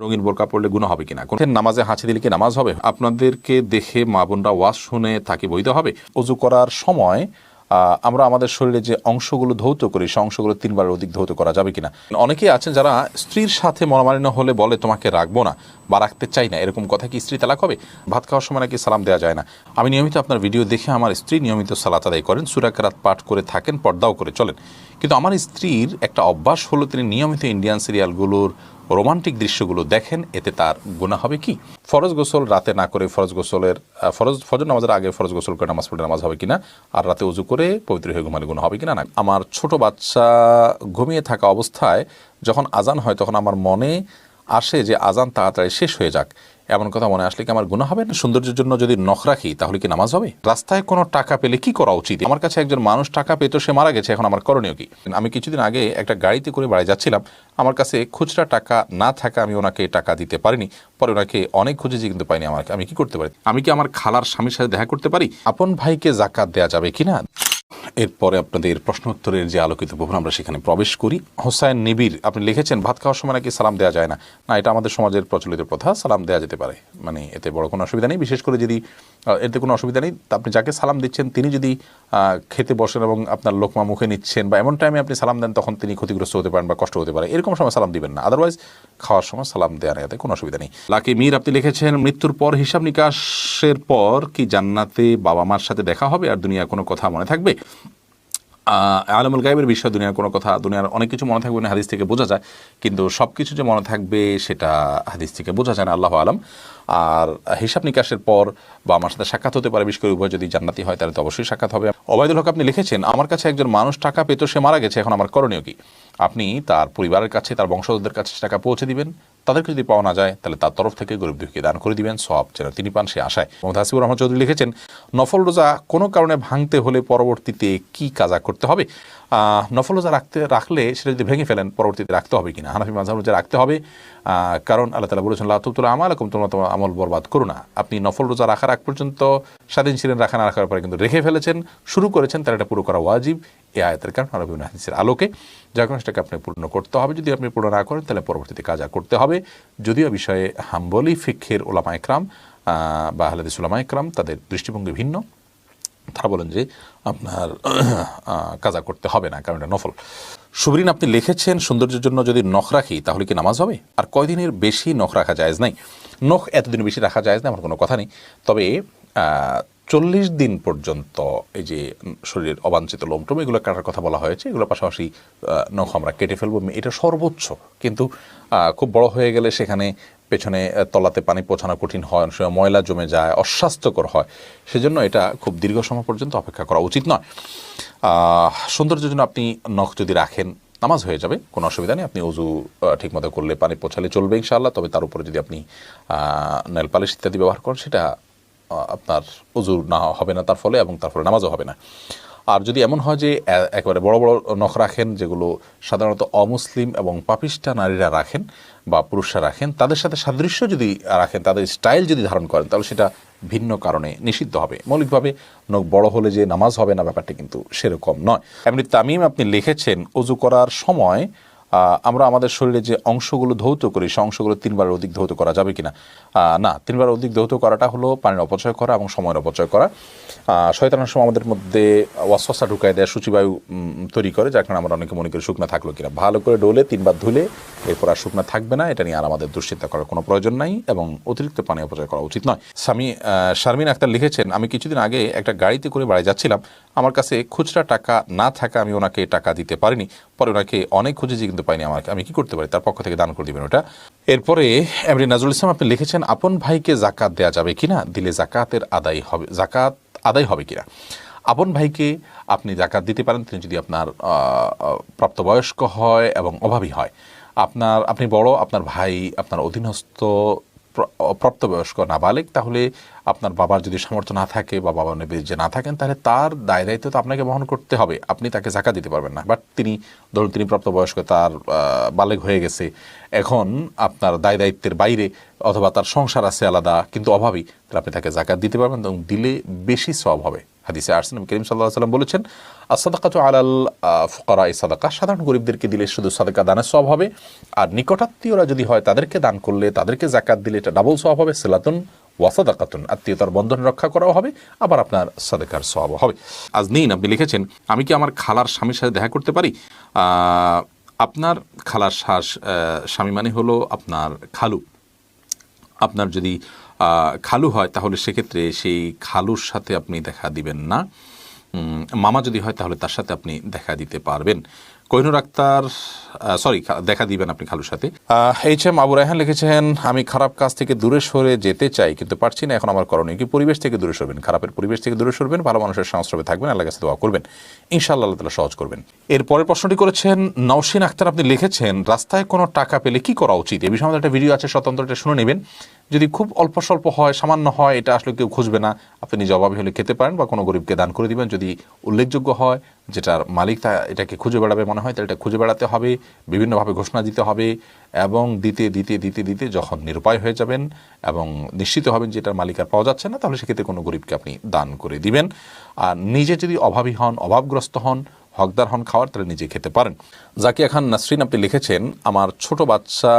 রঙিন বোরকা পড়লে গুনাহ হবে কিনা, কোন নামাজে হাঁচি দিলে কি নামাজ হবে? আপনাদেরকে দেখে মা বোনরা ওয়াজ শুনে তাকে বৈধ হবে? ওযু করার সময় আমরা আমাদের শরীরে যে অংশগুলো ধৌত করি সেই অংশগুলো 3 বারের অধিক ধৌত করা যাবে কিনা। অনেকেই আছেন যারা স্ত্রীর সাথে মনোমালিন্য হলে বলে তোমাকে রাখবো না বা রাখতে চাই না, এরকম কথা কি স্ত্রী তালাক হবে? ভাত খাওয়ার সময় নাকি সালাম দেওয়া যায় না। আমি নিয়মিত আপনার ভিডিও দেখে আমার স্ত্রী নিয়মিত সালাত আদায় করেন, সূরা কেরাত পাঠ করে থাকেন, পর্দাও করে চলেন, কিন্তু আমার স্ত্রীর একটা অভ্যাস হলো তিনি নিয়মিত ইন্ডিয়ান সিরিয়ালগুলোর রোমান্টিক দৃশ্যগুলো দেখেন, এতে তার গুনাহ হবে কি? ফরজ গোসল রাতে না করে ফজর নামাজের আগে ফরজ গোসল করে নামাজ পড়লে নামাজ হবে কিনা, আর রাতে উজু করে পবিত্র হয়ে ঘুমালে গুনাহ হবে কিনা? না। আমার ছোট বাচ্চা ঘুমিয়ে থাকা অবস্থায় যখন আজান হয় তখন আমার মনে আসে যে আজান তাড়াতাড়ি শেষ হয়ে যাক, এমন কথা মনে আসলে কি আমার গুনাহ হবে? সৌন্দর্যের জন্য যদি নখ রাখি তাহলে কি নামাজ হবে? রাস্তায় কোনো টাকা পেলে কি করা উচিত? আমার কাছে একজন মানুষ টাকা পেত, সে মারা গেছে, এখন আমার করণীয় কি? আমি কিছুদিন আগে একটা গাড়িতে করে বাড়ি যাচ্ছিলাম, আমার কাছে খুচরা টাকা না থাকা আমি ওনাকে টাকা দিতে পারিনি, পরে ওনাকে অনেক খুঁজেছি কিন্তু পাইনি। আমি কি করতে পারি? আমি কি আমার খালার স্বামীর সাথে দেখা করতে পারি? আপন ভাইকে যাকাত দেয়া যাবে কিনা? এরপরে আপনাদের প্রশ্ন উত্তরের যে আলোকিত ভবন আমরা সেখানে প্রবেশ করি। হোসাইন নিবির আপনি লিখেছেন ভাত খাওয়ার সময় নাকি সালাম দেওয়া যায় না। না, এটা আমাদের সমাজের প্রচলিত প্রথা, সালাম দেওয়া যেতে পারে, মানে এতে বড় কোনো অসুবিধা নেই। বিশেষ করে যদি এতে কোনো অসুবিধা নেই, আপনি যাকে সালাম দিচ্ছেন তিনি যদি খেতে বসেন এবং আপনার লোকমা মুখে নিচ্ছেন বা এমন টাইমে আপনি সালাম দেন তখন তিনি ক্ষতিগ্রস্ত হতে পারেন বা কষ্ট হতে পারে, এরকম সময় সালাম দিবেন না। আদারওয়াইজ খাওয়ার সময় সালাম দেওয়া এতে কোনো অসুবিধা নেই। লাকি মীর আপনি লিখেছেন মৃত্যুর পর হিসাব নিকাশের পর কি জান্নাতে বাবা মার সাথে দেখা হবে আর দুনিয়ার কোনো কথা মনে থাকবে? আলমুল গায়েবের বিষয় দুনিয়ার কোনো কথা, দুনিয়ার অনেক কিছু মনে থাকবে না, হাদিস থেকে বোঝা যায়, কিন্তু সব কিছু যে মনে থাকবে সেটা হাদিস থেকে বোঝা যায় না, আল্লাহ আলম। আর হিসাব নিকাশের পর বা আমার সাথে সাক্ষাৎ হতে পারে, বিশেষ করে উভয় যদি জান্নাতি হয় তাহলে তো অবশ্যই সাক্ষাৎ হবে। ওবায়দুল হক আপনি লিখেছেন আমার কাছে একজন মানুষ টাকা পেত, সে মারা গেছে, এখন আমার করণীয় কি? আপনি তার পরিবারের কাছে, তার বংশধরদের কাছে টাকা পৌঁছে দিবেন, তাদেরকে যদি পাওয়া না যায় তাহলে তার তরফ থেকে গরিব দুঃখীকে দান করে দিবেন, সব যেন তিনি পান সে আশায়। মোহাম্মদ হাসিবুর রহমান চৌধুরী লিখেছেন নফল রোজা কোনো কারণে ভাঙতে হলে পরবর্তীতে কি কাজা করতে হবে? নফল রোজা রাখলে সেটা যদি ভেঙে ফেলেন পরবর্তীতে রাখতে হবে কিনা? হানাফি মাযহাব রোজা রাখতে হবে, কারণ আল্লাহ তাআলা বলেছেন লা তুবতিলু আমালাকুম, তোমরা তোমার আমল বরবাদ করো না। আপনি নফল রোজা রাখার আগ পর্যন্ত স্বাধীন ছিলেন, রাখা না রাখার পরে কিন্তু রেখে ফেলেছেন, শুরু করেছেন, তার এটা পুরো করা ওয়াজিব এই আয়াতের কারণ আর বিভিন্ন হাদিসের আলোকে। যার কারণে সেটাকে আপনি পূর্ণ করতে হবে, যদি আপনি পূর্ণ না করেন তাহলে পরবর্তীতে কাজা করতে হবে। যদিও বিষয়ে হাম্বলি ফিকহের ওলামা ইকরাম বা আহলে হাদিস ওলামা ইকরাম তাদের দৃষ্টিভঙ্গি ভিন্ন, তারা বলেন যে আপনার কাজা করতে হবে না, কারণ এটা নফল। সুবরিন আপনি লিখেছেন সৌন্দর্যের জন্য যদি নখ রাখি তাহলে কি নামাজ হবে? আর কয়দিনের বেশি নখ রাখা জায়েজ নাই? নখ এতদিন বেশি রাখা জায়েজ না এমন কোনো কথা নেই, তবে 40 দিন পর্যন্ত এই যে শরীরের অবাঞ্ছিত লোমটোম এগুলো কাটার কথা বলা হয়েছে, এগুলোর পাশাপাশি নখ আমরা কেটে ফেলবো, এটা সর্বোচ্চ। কিন্তু খুব বড় হয়ে গেলে সেখানে পেছনে তলাতে পানি পৌঁছানো কঠিন হয়, অনেক সময় ময়লা জমে যায়, অস্বাস্থ্যকর হয়, সেজন্য এটা খুব দীর্ঘ সময় পর্যন্ত অপেক্ষা করা উচিত নয়। সৌন্দর্যের জন্য আপনি নখ যদি রাখেন নামাজ হয়ে যাবে, কোনো অসুবিধা নেই। আপনি উজু ঠিকমতো করলে পানি পৌঁছালে চলবে ইনশাআল্লাহ, তবে তার উপরে যদি আপনি নেল পালিশ ইত্যাদি ব্যবহার করেন সেটা আপনার উজু না হবে না তার ফলে, এবং তার ফলে নামাজও হবে না। আর যদি এমন হয় যে একেবারে বড় বড় নখ রাখেন যেগুলো সাধারণত অমুসলিম এবং পাপিষ্ঠা নারীরা রাখেন বা পুরুষরা রাখেন, তাদের সাথে সাদৃশ্য যদি রাখেন, তাদের স্টাইল যদি ধারণ করেন, তাহলে সেটা ভিন্ন কারণে নিষিদ্ধ হবে। মৌলিকভাবে নখ বড় হলে যে নামাজ হবে না ব্যাপারটা কিন্তু সেরকম নয়। এমনি তামিম আপনি লিখেছেন অজু করার সময় আমরা আমাদের শরীরে যে অংশগুলো ধৌত করি সেই অংশগুলো 3 বারের অধিক ধৌত করা যাবে কিনা? না, 3 বারের অধিক ধৌত করাটা হলো পানির অপচয় করা এবং সময়ের অপচয় করা। শয়তানের সময় আমাদের মধ্যে ওয়াসওয়াসা ঢুকায় দেয়, সূচিবায়ু তৈরি করে, যার কারণে আমরা অনেকে মনে করি শুকনা থাকলো কিনা। ভালো করে ডোলে 3 বার ধুলে এরপর আর শুকনা থাকবে না, এটা নিয়ে আর আমাদের দুশ্চিন্তা করার কোনো প্রয়োজন নাই এবং অতিরিক্ত পানি অপচয় করা উচিত নয়। শারমিন আক্তার লিখেছেন আমি কিছুদিন আগে একটা গাড়িতে করে বাড়ি যাচ্ছিলাম, আমার কাছে খুচরা টাকা না থাকা আমি ওনাকে টাকা দিতে পারিনি, পরে ওনাকে অনেক খুঁজেছি কিন্তু পাইনি, আমি কি করতে পারি? তার পক্ষ থেকে দান করে দিবেন ওটা। এরপরে এমনি নাজরুল ইসলাম আপনি লিখেছেন আপন ভাইকে যাকাত দেয়া যাবে কিনা, দিলে জাকাত আদায় হবে কিনা? আপন ভাইকে আপনি যাকাত দিতে পারেন, তিনি যদি আপনার প্রাপ্তবয়স্ক হয় এবং অভাবী হয়। আপনি বড়, আপনার ভাই আপনার অধীনস্থ প্রাপ্তবয়স্ক নাবালেগ, তাহলে আপনার বাবার যদি সামর্থ্য না থাকে বা বাবা যে না থাকেন, তাহলে তার দায় দায়িত্ব তো আপনাকে বহন করতে হবে, আপনি তাকে যাকাত দিতে পারবেন না। বাট ধরুন তিনি প্রাপ্তবয়স্ক, তার বালেগ হয়ে গেছে, এখন আপনার দায় দায়িত্বের বাইরে, অথবা তার সংসার আছে আলাদা কিন্তু অভাবী, তাহলে আপনি তাকে যাকাত দিতে পারবেন এবং দিলে বেশি সওয়াব হবে। হাদিসে আসছে নবী করিম সাল্লাল্লাহু আলাইহি ওয়াসাল্লাম বলেছেন, as-সাদাকাতু আলাল ফুকারা'i সাদাকা, সাধারণ গরিবদেরকে দিলে শুধু সাদাকা দানের সওয়াব হবে, আর নিকটাত্মীয়রা যদি হয় তাদেরকে দান করলে, তাদেরকে যাকাত দিলে এটা ডাবল সওয়াব হবে। সিলাতুন ওয়া সাদাকাতুন, আত্মীয়তার বন্ধন রক্ষা করাও হবে, আবার আপনার সাদাকার সওয়াব হবে। আজনীন আপনি লিখেছেন, আমি কি আমার খালার স্বামীর সাথে দেখা করতে পারি? আপনার খালার স্বামী মানে হলো আপনার খালু। আপনার যদি খালু হয় তাহলে সেক্ষেত্রে সেই খালুর সাথে আপনি দেখা দিবেন না। মামা যদি হয় তাহলে তার সাথে আপনি দেখা দিতে পারবেন। কোহিনুর আক্তার দেখা দিবেন আপনি খালুর সাথে। এইচ.এম. আবু রায়হান লিখেছেন, আমি খারাপ কাজ থেকে দূরে সরে যেতে চাই কিন্তু পারছি না, এখন আমার করণীয় কি? পরিবেশ থেকে দূরে সরবেন, খারাপের পরিবেশ থেকে দূরে সরবেন, ভালো মানুষের সংস্রবে থাকবেন, আল্লাহর কাছে দোয়া করবেন, ইনশাআল্লাহ আল্লাহ তাআলা সহজ করবেন। এর পরের প্রশ্নটি করেছেন নওশিন আক্তার, আপনি লিখেছেন, রাস্তায় কোনো টাকা পেলে কি করা উচিত? এই বিষয়ে আমাদের একটা ভিডিও আছে, স্বতন্ত্র, এটা শুনে নেবেন। যদি খুব অল্প স্বল্প হয়, সামান্য হয়, এটা আসলে কেউ খুঁজবে না, আপনি নিজে অভাবী হলে খেতে পারেন বা কোনো গরিবকে দান করে দিবেন। যদি উল্লেখযোগ্য হয়, যেটার মালিক তা এটাকে খুঁজে বেড়াবে মনে হয়, তাহলে এটা খুঁজে বেড়াতে হবে, বিভিন্নভাবে ঘোষণা দিতে হবে, এবং দিতে দিতে দিতে দিতে যখন নিরুপায় হয়ে যাবেন এবং নিশ্চিত হবেন যে এটার মালিক আর পাওয়া যাচ্ছে না, তাহলে সেক্ষেত্রে কোনো গরিবকে আপনি দান করে দিবেন। আর নিজে যদি অভাবী হন, অভাবগ্রস্ত হন, হকদার হন খাওয়ার, তাহলে নিজে খেতে পারেন। জাকিয়া খান নাসরিন আপনি লিখেছেন, আমার ছোট বাচ্চা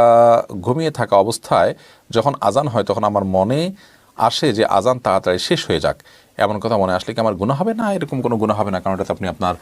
ঘুমিয়ে থাকা অবস্থায় যখন আজান হয় তখন আমার মনে আসে যে আজান তাড়াতাড়ি শেষ হয়ে যাক, এমন কথা মনে আসলে কি আমার গুনাহ হবে? না, এরকম কোনো গুনাহ হবে না, কারণ এটাতে আপনি আপনার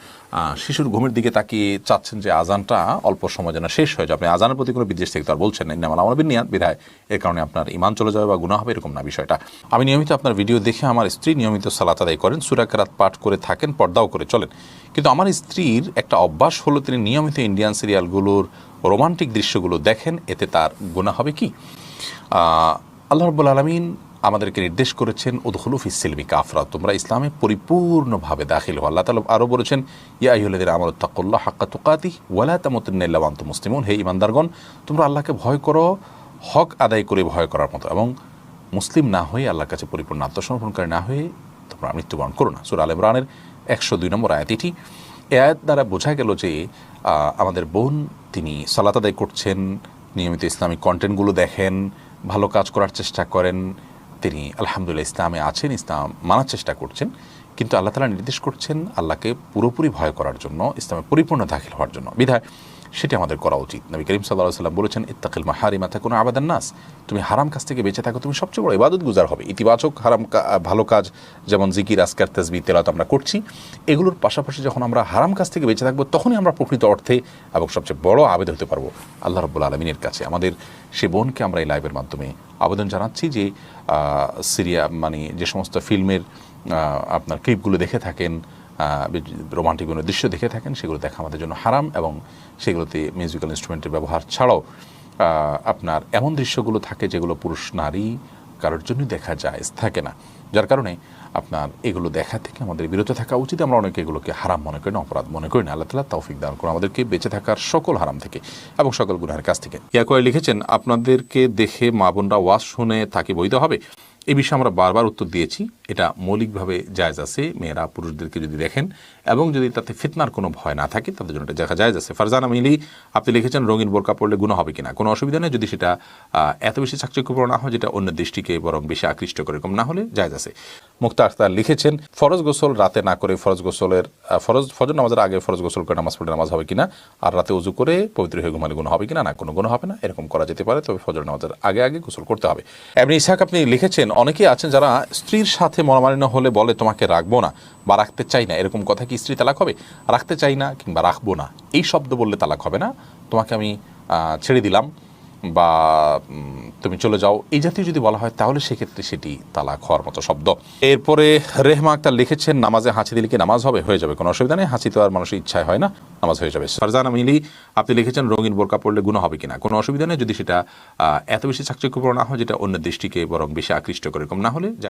শিশুর ঘুমের দিকে তাকিয়ে চাচ্ছেন যে আজানটা অল্প সময় যেন শেষ হয়ে যায়। আপনি আজানের প্রতি কোনো বিদ্বেষ থেকে তো আর বলছেন না, ইন্নামাল আমালু বিন্নিয়াত, বিধায় এর কারণে আপনার ঈমান চলে যাবে বা গুনাহ হবে, এরকম না বিষয়টা। আমি নিয়মিত আপনার ভিডিও দেখে, আমার স্ত্রী নিয়মিত সালাত আদায় করেন, সূরা কিরাত পাঠ করে থাকেন, পর্দাও করে চলেন, কিন্তু আমার স্ত্রীর একটা অভ্যাস হলো তিনি নিয়মিত ইন্ডিয়ান সিরিয়ালগুলোর রোমান্টিক দৃশ্যগুলো দেখেন, এতে তার গুনাহ হবে কি? আল্লাহ রাব্বুল আলামিন আমাদেরকে নির্দেশ করেছেন, উদখুলু ফিস সিলমি কাফরা, তোমরা ইসলামে পরিপূর্ণভাবে দাখিল হও। আল্লাহ তাআলা আরও বলেছেন, ইয়া আইয়ুহাল্লাযীনা আমানু তাকুল্লাহা হাক্কা তুকাতিহি ওয়া লা তামুতুন্না ইল্লা ওয়া আনতুম মুসলিমুন, হে ঈমানদারগণ, তোমরা আল্লাহকে ভয় করো হক আদায় করে ভয় করার মতো, এবং মুসলিম না হয়ে, আল্লাহর কাছে পরিপূর্ণ আত্মসমর্পণকারী না হয়ে তোমরা মৃত্যুবরণ করো না। সূরা আল ইমরানের 102 নম্বর আয়াত এটি। এই আয়াত দ্বারা বোঝা গেল যে আমাদের বোন তিনি সালাত আদায় করছেন, নিয়মিত ইসলামিক কন্টেন্টগুলো দেখেন, ভালো কাজ করার চেষ্টা করেন, তিনি আলহামদুলিল্লাহ ইসলামে আছেন, ইসলাম মানার চেষ্টা করছেন, কিন্তু আল্লাহ তাআলা নির্দেশ করছেন আল্লাহকে পুরোপুরি ভয় করার জন্য, ইসলামে পরিপূর্ণ দাখিল হওয়ার জন্য, বিধায় সেটি আমাদের করা উচিত। নবী করিম সাল্লাল্লাহু আলাইহি ওয়াসাল্লাম বলেছেন, ইত্তাকিল মাহারিমা তাকুনু আবাদান নাস, তুমি হারাম কাজ থেকে বেঁচে থাকো, তুমি সবচেয়ে বড় ইবাদত গুজার হবে। ইতিবাচক ভালো কাজ যেমন জিকির, আজকার, তাসবিহ, তেলাওয়াত আমরা করছি, এগুলোর পাশাপাশি যখন আমরা হারাম কাজ থেকে বেঁচে থাকবো, তখনই আমরা প্রকৃত অর্থে এবং সবচেয়ে বড় আবেদ হতে পারবো আল্লাহ রাব্বুল আলামিনের কাছে। আমাদের সে বোনকে আমরা এই লাইভের মাধ্যমে আবেদন জানাচ্ছি যে যে সমস্ত ফিল্মের আপনার ক্লিপগুলো দেখে থাকেন, রোমান্টিক কোনো দৃশ্য দেখে থাকেন, সেগুলো দেখা আমাদের জন্য হারাম, এবং সেগুলোতে মিউজিক্যাল ইনস্ট্রুমেন্টের ব্যবহার ছাড়াও আপনার এমন দৃশ্যগুলো থাকে যেগুলো পুরুষ নারী কারোর জন্যই দেখা যায় থাকে না, যার কারণে আপনার এগুলো দেখা থেকে আমাদের বিরত থাকা উচিত। আমরা অনেকে এগুলোকে হারাম মনে করি না, অপরাধ মনে করি না। আল্লাহ তাআলা তৌফিক দান করুন আমাদেরকে বেঁচে থাকার সকল হারাম থেকে এবং সকল গুনাহের কাছ থেকে। ইয়াকুয়াই লিখেছেন, আপনাদেরকে দেখে মা বোনরা ওয়াজ শুনে তাকে বৈধ হবে? এই বিষয়ে আমরা বারবার উত্তর দিয়েছি, এটা মৌলিকভাবে জায়েজ আছে। মেয়েরা পুরুষদেরকে যদি দেখেন এবং যদি তাতে ফিতনার কোনো ভয় না থাকে, তাদের জন্য এটা দেখা জায়েজ আছে। ফারজানা মিলি আপনি লিখেছেন, রঙিন বোরকা পড়লে গুনাহ হবে কিনা? কোনো অসুবিধা নেই, যদি সেটা এত বেশি চাকচিক্যপূর্ণ না হয় যেটা অন্য দৃষ্টিকে বরং বেশি আকৃষ্ট করে, এরকম না হলে জায়েজ আছে। মুক্তা আখতার লিখেছেন, ফরজ গোসল রাতে না করে ফজর নামাজের আগে ফরজ গোসল করে নামাজ পড়লে নামাজ হবে কিনা, আর রাতে উজু করে পবিত্র হয়ে ঘুমালে গুনাহ হবে কিনা? না, কোনো গুনাহ হবে না, এরকম করা যেতে পারে, তবে ফজর নামাজের আগে আগে গোসল করতে হবে। এমনি ইসহাক আপনি লিখেছেন, অনেকেই আছেন যারা স্ত্রীর সাথে মনোমালিন্য হলে বলে তোমাকে রাখবো না বা রাখতে চাই না, এরকম কথা কি স্ত্রী তালাক হবে? রাখতে চাই না কিংবা রাখবো না এই শব্দ বললে তালাক হবে না। তোমাকে আমি ছেড়ে দিলাম বা তুমি চলে যাও, এই জাতীয় যদি বলা হয় তাহলে সেক্ষেত্রে সেটি তালাক হওয়ার মতো শব্দ। এরপরে রেহমা আক্তার লিখেছেন, নামাজে হাঁচি দিলে কি নামাজ হবে? হয়ে যাবে, কোনো অসুবিধা নেই, হাঁচি তো আর মানুষের ইচ্ছায় হয় না, নামাজ হয়ে যাবে। ফারজানা মিলি আপনি লিখেছেন, রঙিন বোরকা পড়লে গুনাহ হবে কিনা? কোনো অসুবিধা নেই, যদি সেটা এত বেশি চাকচিক্যপূর্ণ না হয় যেটা অন্য দৃষ্টিকে বরং বেশি আকৃষ্ট করে, এরকম না হলে